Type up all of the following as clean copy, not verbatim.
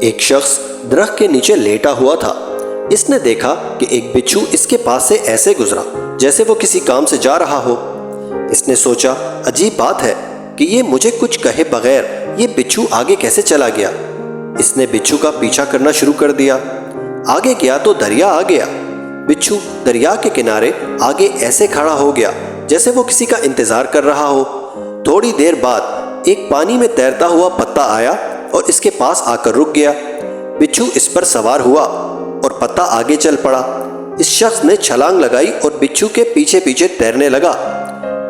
ایک شخص درخت کے نیچے لیٹا ہوا تھا۔ اس نے دیکھا کہ ایک بچھو اس کے پاس سے ایسے گزرا جیسے وہ کسی کام سے جا رہا ہو۔ اس نے سوچا، عجیب بات ہے کہ یہ مجھے کچھ کہے بغیر یہ بچھو آگے کیسے چلا گیا۔ اس نے بچھو کا پیچھا کرنا شروع کر دیا۔ آگے گیا تو دریا آ گیا۔ بچھو دریا کے کنارے آگے ایسے کھڑا ہو گیا جیسے وہ کسی کا انتظار کر رہا ہو۔ تھوڑی دیر بعد ایک پانی میں تیرتا ہوا پتا آیا اور اس کے پاس آ کر رک گیا۔ بچھو اس پر سوار ہوا اور پتا آگے چل پڑا۔ اس شخص نے چھلانگ لگائی اور بچھو کے پیچھے پیچھے تیرنے لگا۔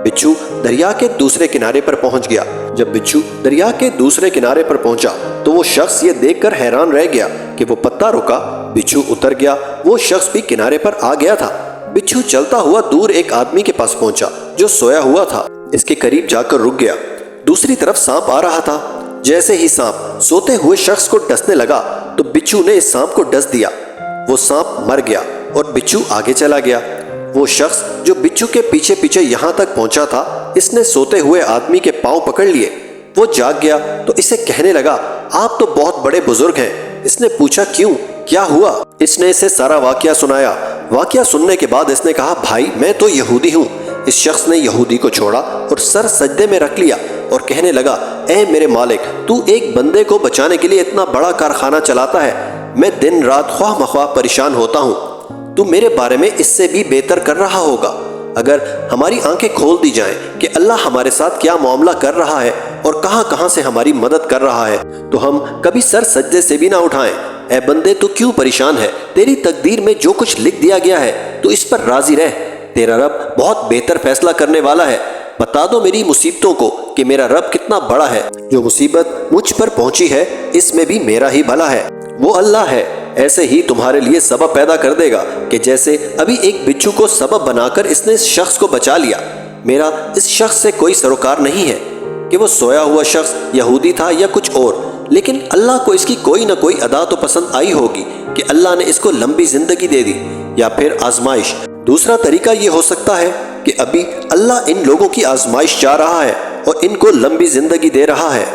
بچھو دریا کے دوسرے کنارے پر پہنچ گیا۔ جب بچھو دریا کے دوسرے کنارے پر پہنچا تو وہ شخص یہ دیکھ کر حیران رہ گیا کہ وہ پتا رکا، بچھو اتر گیا، وہ شخص بھی کنارے پر آ گیا تھا۔ بچھو چلتا ہوا دور ایک آدمی کے پاس پہنچا جو سویا ہوا تھا۔ اس کے قریب جا کر رک گیا۔ دوسری طرف سانپ آ رہا تھا۔ جیسے ہی سانپ سوتے ہوئے شخص کو ڈسنے لگا تو بچھو نے اس سانپ کو ڈس دیا۔ وہ سانپ مر گیا اور بچھو آگے چلا گیا۔ وہ شخص جو بچھو کے پیچھے پیچھے یہاں تک پہنچا تھا، اس نے سوتے ہوئے آدمی کے پاؤں پکڑ لیے۔ وہ جاگ گیا تو اسے کہنے لگا، آپ تو بہت بڑے بزرگ ہیں۔ اس نے پوچھا، کیوں، کیا ہوا؟ اس نے اسے سارا واقعہ سنایا۔ واقعہ سننے کے بعد اس نے کہا، بھائی میں تو یہودی ہوں۔ اس شخص نے یہودی کو چھوڑا اور سر سجدے میں رکھ لیا اور کہنے لگا، اے میرے مالک، تو ایک بندے کو بچانے کے لیے اتنا بڑا کارخانہ چلاتا ہے، میں دن رات خواہ مخواہ پریشان ہوتا ہوں، تو میرے بارے میں اس سے بھی بہتر کر رہا ہوگا۔ اگر ہماری آنکھیں کھول دی جائیں کہ اللہ ہمارے ساتھ کیا معاملہ کر رہا ہے اور کہاں کہاں سے ہماری مدد کر رہا ہے، تو ہم کبھی سر سجدے سے بھی نہ اٹھائیں۔ اے بندے، تو کیوں پریشان ہے؟ تیری تقدیر میں جو کچھ لکھ دیا گیا ہے تو اس پر راضی رہ، تیرا رب بہت بہتر فیصلہ کرنے والا ہے۔ بتا دو میری مصیبتوں کو کہ میرا رب کتنا بڑا ہے۔ جو مصیبت مجھ پر پہنچی ہے اس میں بھی میرا ہی بھلا ہے۔ وہ اللہ ہے، ایسے ہی تمہارے لیے سبب پیدا کر دے گا کہ جیسے ابھی ایک بچھو کو سبب بنا کر اس نے اس شخص کو بچا لیا۔ میرا اس شخص سے کوئی سروکار نہیں ہے کہ وہ سویا ہوا شخص یہودی تھا یا کچھ اور، لیکن اللہ کو اس کی کوئی نہ کوئی ادا تو پسند آئی ہوگی کہ اللہ نے اس کو لمبی زندگی دے دی، یا پھر آزمائش۔ دوسرا طریقہ یہ ہو سکتا ہے کہ ابھی اللہ ان لوگوں کی آزمائش چاہ رہا ہے اور ان کو لمبی زندگی دے رہا ہے۔